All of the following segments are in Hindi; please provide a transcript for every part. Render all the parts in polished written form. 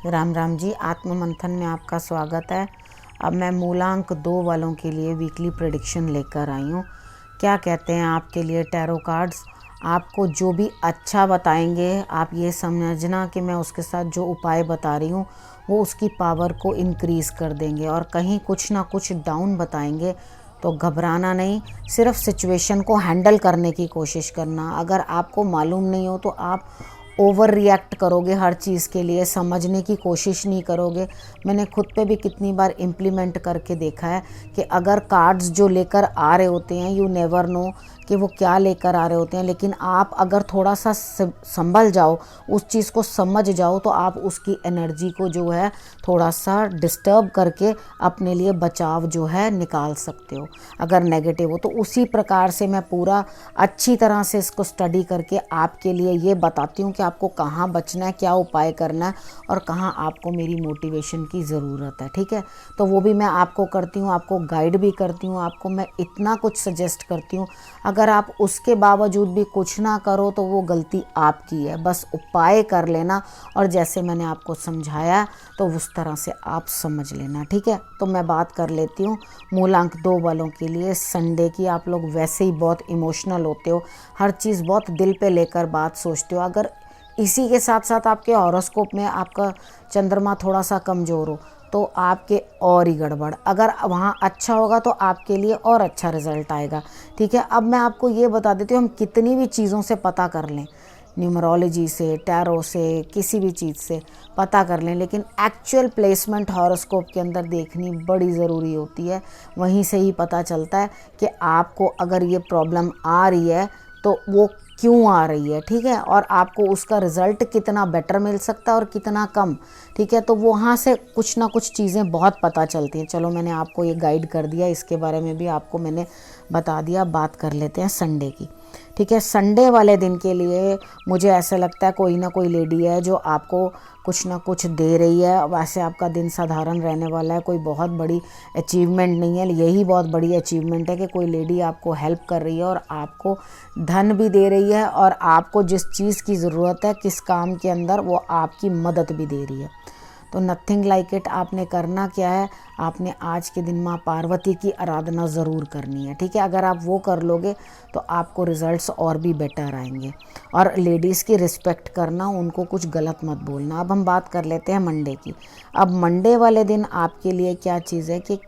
राम राम जी। आत्म मंथन में आपका स्वागत है। अब मैं मूलांक 2 वालों के लिए वीकली प्रेडिक्शन लेकर आई हूँ। क्या कहते हैं आपके लिए टैरो कार्ड्स? आपको जो भी अच्छा बताएंगे आप ये समझना कि मैं उसके साथ जो उपाय बता रही हूँ वो उसकी पावर को इंक्रीज़ कर देंगे, और कहीं कुछ ना कुछ डाउन बताएंगे तो घबराना नहीं, सिर्फ सिचुएशन को हैंडल करने की कोशिश करना। अगर आपको मालूम नहीं हो तो आप ओवर रिएक्ट करोगे, हर चीज़ के लिए समझने की कोशिश नहीं करोगे। मैंने खुद पे भी कितनी बार इम्प्लीमेंट करके देखा है कि अगर कार्ड्स जो लेकर आ रहे होते हैं, यू नेवर नो कि वो क्या लेकर आ रहे होते हैं, लेकिन आप अगर थोड़ा सा संभल जाओ, उस चीज़ को समझ जाओ, तो आप उसकी एनर्जी को जो है थोड़ा सा डिस्टर्ब करके अपने लिए बचाव जो है निकाल सकते हो अगर नेगेटिव हो। तो उसी प्रकार से मैं पूरा अच्छी तरह से इसको स्टडी करके आपके लिए ये बताती हूँ कि आपको कहाँ बचना है, क्या उपाय करना है, और कहाँ आपको मेरी मोटिवेशन की ज़रूरत है। ठीक है, तो वो भी मैं आपको करती हूँ, आपको गाइड भी करती हूँ, आपको मैं इतना कुछ सजेस्ट करती हूँ। अगर आप उसके बावजूद भी कुछ ना करो तो वो गलती आपकी है। बस उपाय कर लेना, और जैसे मैंने आपको समझाया तो उस तरह से आप समझ लेना। ठीक है, तो मैं बात कर लेती हूँ मूलांक 2 वालों के लिए संडे की। आप लोग वैसे ही बहुत इमोशनल होते हो, हर चीज़ बहुत दिल पे लेकर बात सोचते हो। अगर इसी के साथ साथ आपके हॉरोस्कोप में आपका चंद्रमा थोड़ा सा कमज़ोर हो तो आपके और ही गड़बड़। अगर वहाँ अच्छा होगा तो आपके लिए और अच्छा रिजल्ट आएगा। ठीक है, अब मैं आपको ये बता देती हूँ, हम कितनी भी चीज़ों से पता कर लें, न्यूमरोलॉजी से, टैरो से, किसी भी चीज़ से पता कर लें, लेकिन एक्चुअल प्लेसमेंट हॉरोस्कोप के अंदर देखनी बड़ी ज़रूरी होती है। वहीं से ही पता चलता है कि आपको अगर ये प्रॉब्लम आ रही है तो वो क्यों आ रही है। ठीक है, और आपको उसका रिज़ल्ट कितना बेटर मिल सकता है और कितना कम। ठीक है, तो वहाँ से कुछ ना कुछ चीज़ें बहुत पता चलती हैं। चलो, मैंने आपको ये गाइड कर दिया, इसके बारे में भी आपको मैंने बता दिया। बात कर लेते हैं संडे की। ठीक है, संडे वाले दिन के लिए मुझे ऐसा लगता है कोई ना कोई लेडी है जो आपको कुछ ना कुछ दे रही है। वैसे आपका दिन साधारण रहने वाला है, कोई बहुत बड़ी अचीवमेंट नहीं है। यही बहुत बड़ी अचीवमेंट है कि कोई लेडी आपको हेल्प कर रही है और आपको धन भी दे रही है, और आपको जिस चीज़ की ज़रूरत है, किस काम के अंदर, वो आपकी मदद भी दे रही है। तो नथिंग लाइक इट। आपने करना क्या है, आपने आज के दिन माँ पार्वती की आराधना ज़रूर करनी है। ठीक है, अगर आप वो कर लोगे तो आपको रिजल्ट्स और भी बेटर आएंगे। और लेडीज़ की रिस्पेक्ट करना, उनको कुछ गलत मत बोलना। अब हम बात कर लेते हैं मंडे की। अब मंडे वाले दिन आपके लिए क्या चीज़ है कि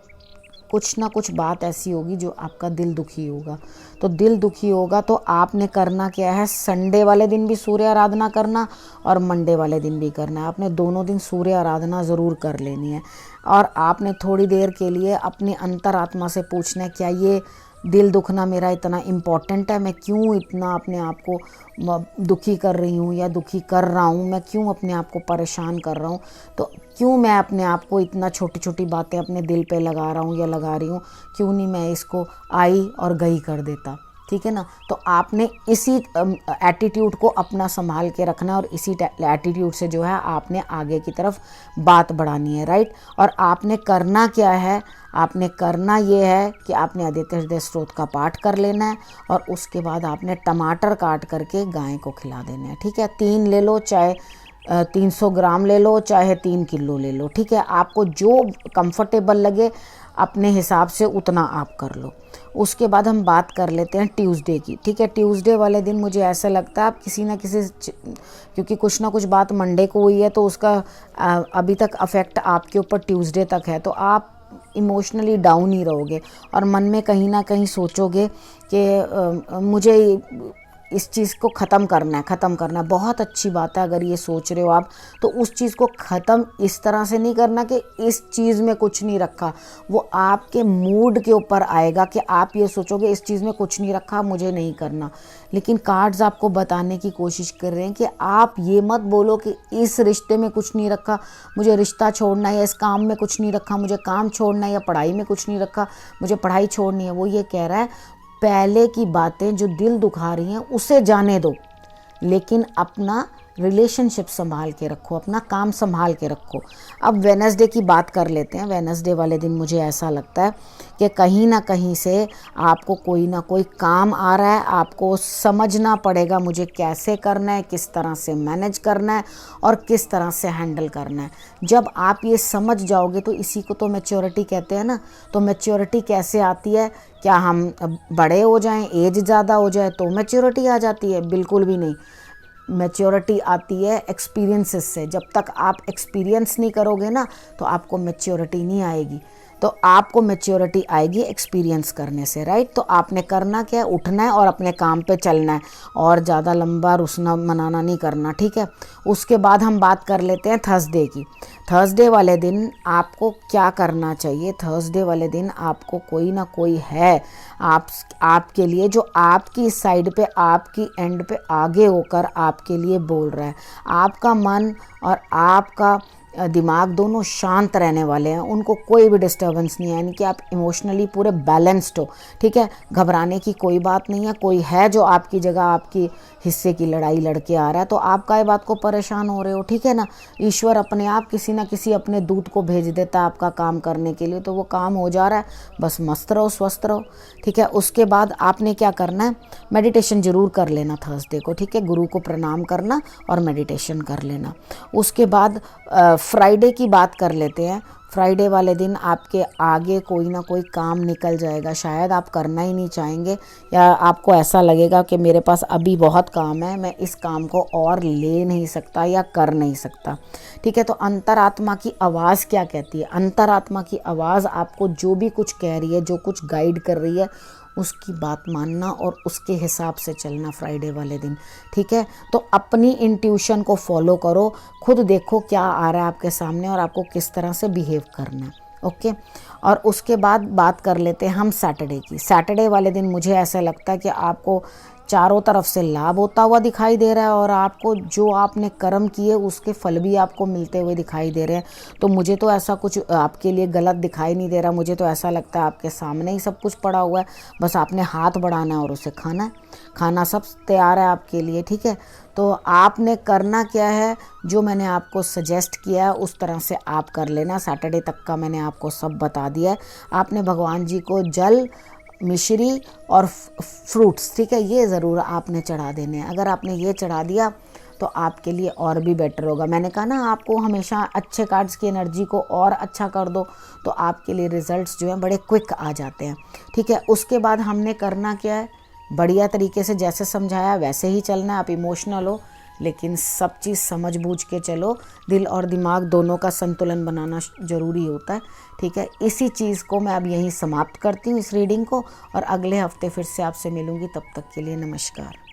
कुछ ना कुछ बात ऐसी होगी जो आपका दिल दुखी होगा। तो दिल दुखी होगा तो आपने करना क्या है, संडे वाले दिन भी सूर्य आराधना करना और मंडे वाले दिन भी करना है। आपने दोनों दिन सूर्य आराधना ज़रूर कर लेनी है, और आपने थोड़ी देर के लिए अपनी अंतरात्मा से पूछना है, क्या ये दिल दुखना मेरा इतना इम्पॉर्टेंट है? मैं क्यों इतना अपने आप को दुखी कर रही हूँ या दुखी कर रहा हूँ? मैं क्यों अपने आप को परेशान कर रहा हूँ? तो क्यों मैं अपने आप को इतना छोटी छोटी बातें अपने दिल पे लगा रहा हूँ या लगा रही हूँ? क्यों नहीं मैं इसको आई और गई कर देता? ठीक है ना, तो आपने इसी एटीट्यूड को अपना संभाल के रखना, और इसी एटीट्यूड से जो है आपने आगे की तरफ बात बढ़ानी है। राइट, और आपने करना क्या है, आपने करना ये है कि आपने आदित्य हृदय स्त्रोत का पाठ कर लेना है, और उसके बाद आपने टमाटर काट करके गाय को खिला देना है। ठीक है, 3 ले लो, चाहे 300 ग्राम ले लो, चाहे 3 किलो ले लो। ठीक है, आपको जो कंफर्टेबल लगे अपने हिसाब से उतना आप कर लो। उसके बाद हम बात कर लेते हैं ट्यूसडे की। ठीक है, ट्यूसडे वाले दिन मुझे ऐसा लगता है आप किसी ना किसी, क्योंकि कुछ ना कुछ बात मंडे को हुई है तो उसका अभी तक अफेक्ट आपके ऊपर ट्यूसडे तक है, तो आप इमोशनली डाउन ही रहोगे और मन में कहीं ना कहीं सोचोगे कि मुझे इस चीज़ को ख़त्म करना है, ख़त्म करना है। बहुत अच्छी बात है अगर ये सोच रहे हो आप, तो उस चीज़ को ख़त्म इस तरह से नहीं करना कि इस चीज़ में कुछ नहीं रखा। वो आपके मूड के ऊपर आएगा कि आप ये सोचोगे इस चीज़ में कुछ नहीं रखा, मुझे नहीं करना। लेकिन कार्ड्स आपको बताने की कोशिश कर रहे हैं कि आप ये मत बोलो कि इस रिश्ते में कुछ नहीं रखा, मुझे रिश्ता छोड़ना है, या इस काम में कुछ नहीं रखा, मुझे काम छोड़ना है, या पढ़ाई में कुछ नहीं रखा, मुझे पढ़ाई छोड़नी है। वो ये कह रहा है पहले की बातें जो दिल दुखा रही हैं उसे जाने दो, लेकिन अपना रिलेशनशिप संभाल के रखो, अपना काम संभाल के रखो। अब वेडनेसडे की बात कर लेते हैं। वेडनेसडे वाले दिन मुझे ऐसा लगता है कि कहीं ना कहीं से आपको कोई ना कोई काम आ रहा है, आपको समझना पड़ेगा मुझे कैसे करना है, किस तरह से मैनेज करना है और किस तरह से हैंडल करना है। जब आप ये समझ जाओगे तो इसी को तो मैच्योरिटी कहते हैं ना। तो मैच्योरिटी कैसे आती है? क्या हम बड़े हो जाएं, एज ज़्यादा हो जाए तो मैच्योरिटी आ जाती है? बिल्कुल भी नहीं। मैच्योरिटी आती है एक्सपीरियंसेस से। जब तक आप एक्सपीरियंस नहीं करोगे ना तो आपको मैच्योरिटी नहीं आएगी। तो आपको मैच्योरिटी आएगी एक्सपीरियंस करने से, राइट। तो आपने करना क्या है? उठना है और अपने काम पे चलना है, और ज़्यादा लंबा रुसना मनाना नहीं करना, ठीक है। उसके बाद हम बात कर लेते हैं थर्सडे की। थर्सडे वाले दिन आपको क्या करना चाहिए? थर्सडे वाले दिन आपको कोई ना कोई है आपके लिए जो आपकी साइड पे, आपकी एंड पे आगे होकर आपके लिए बोल रहा है। आपका मन और आपका दिमाग दोनों शांत रहने वाले हैं, उनको कोई भी डिस्टर्बेंस नहीं है, यानी कि आप इमोशनली पूरे बैलेंस्ड हो, ठीक है। घबराने की कोई बात नहीं है। कोई है जो आपकी जगह आपकी हिस्से की लड़ाई लड़के आ रहा है तो आप काहे बात को परेशान हो रहे हो, ठीक है ना। ईश्वर अपने आप किसी ना किसी अपने दूत को भेज देता है आपका काम करने के लिए, तो वो काम हो जा रहा है। बस मस्त रहो, स्वस्थ रहो, ठीक है। उसके बाद आपने क्या करना है? मेडिटेशन ज़रूर कर लेना थर्सडे को, ठीक है। गुरु को प्रणाम करना और मेडिटेशन कर लेना। उसके बाद फ्राइडे की बात कर लेते हैं। फ्राइडे वाले दिन आपके आगे कोई ना कोई काम निकल जाएगा, शायद आप करना ही नहीं चाहेंगे, या आपको ऐसा लगेगा कि मेरे पास अभी बहुत काम है, मैं इस काम को और ले नहीं सकता या कर नहीं सकता, ठीक है। तो अंतरात्मा की आवाज़ क्या कहती है? अंतरात्मा की आवाज़ आपको जो भी कुछ कह रही है, जो कुछ गाइड कर रही है, उसकी बात मानना और उसके हिसाब से चलना फ्राइडे वाले दिन, ठीक है। तो अपनी इंट्यूशन को फॉलो करो, खुद देखो क्या आ रहा है आपके सामने और आपको किस तरह से बिहेव करना है, ओके। और उसके बाद बात कर लेते हैं हम सैटरडे की। सैटरडे वाले दिन मुझे ऐसा लगता है कि आपको चारों तरफ से लाभ होता हुआ दिखाई दे रहा है और आपको जो आपने कर्म किए उसके फल भी आपको मिलते हुए दिखाई दे रहे हैं। तो मुझे तो ऐसा कुछ आपके लिए गलत दिखाई नहीं दे रहा। मुझे तो ऐसा लगता है आपके सामने ही सब कुछ पड़ा हुआ है, बस आपने हाथ बढ़ाना है और उसे खाना है। खाना सब तैयार है आपके लिए, ठीक है। तो आपने करना क्या है? जो मैंने आपको सजेस्ट किया है उस तरह से आप कर लेना। सैटरडे तक का मैंने आपको सब बता दिया है। आपने भगवान जी को जल, मिश्री और फ्रूट्स, ठीक है, ये ज़रूर आपने चढ़ा देने हैं। अगर आपने ये चढ़ा दिया तो आपके लिए और भी बेटर होगा। मैंने कहा ना आपको हमेशा अच्छे कार्ड्स की एनर्जी को और अच्छा कर दो तो आपके लिए रिजल्ट्स जो हैं बड़े क्विक आ जाते हैं, ठीक है। उसके बाद हमने करना क्या है? बढ़िया तरीके से जैसे समझाया वैसे ही चलना है। आप इमोशनल हो लेकिन सब चीज़ समझ बूझ के चलो। दिल और दिमाग दोनों का संतुलन बनाना ज़रूरी होता है, ठीक है। इसी चीज़ को मैं अब यहीं समाप्त करती हूँ, इस रीडिंग को, और अगले हफ्ते फिर से आपसे मिलूँगी। तब तक के लिए नमस्कार।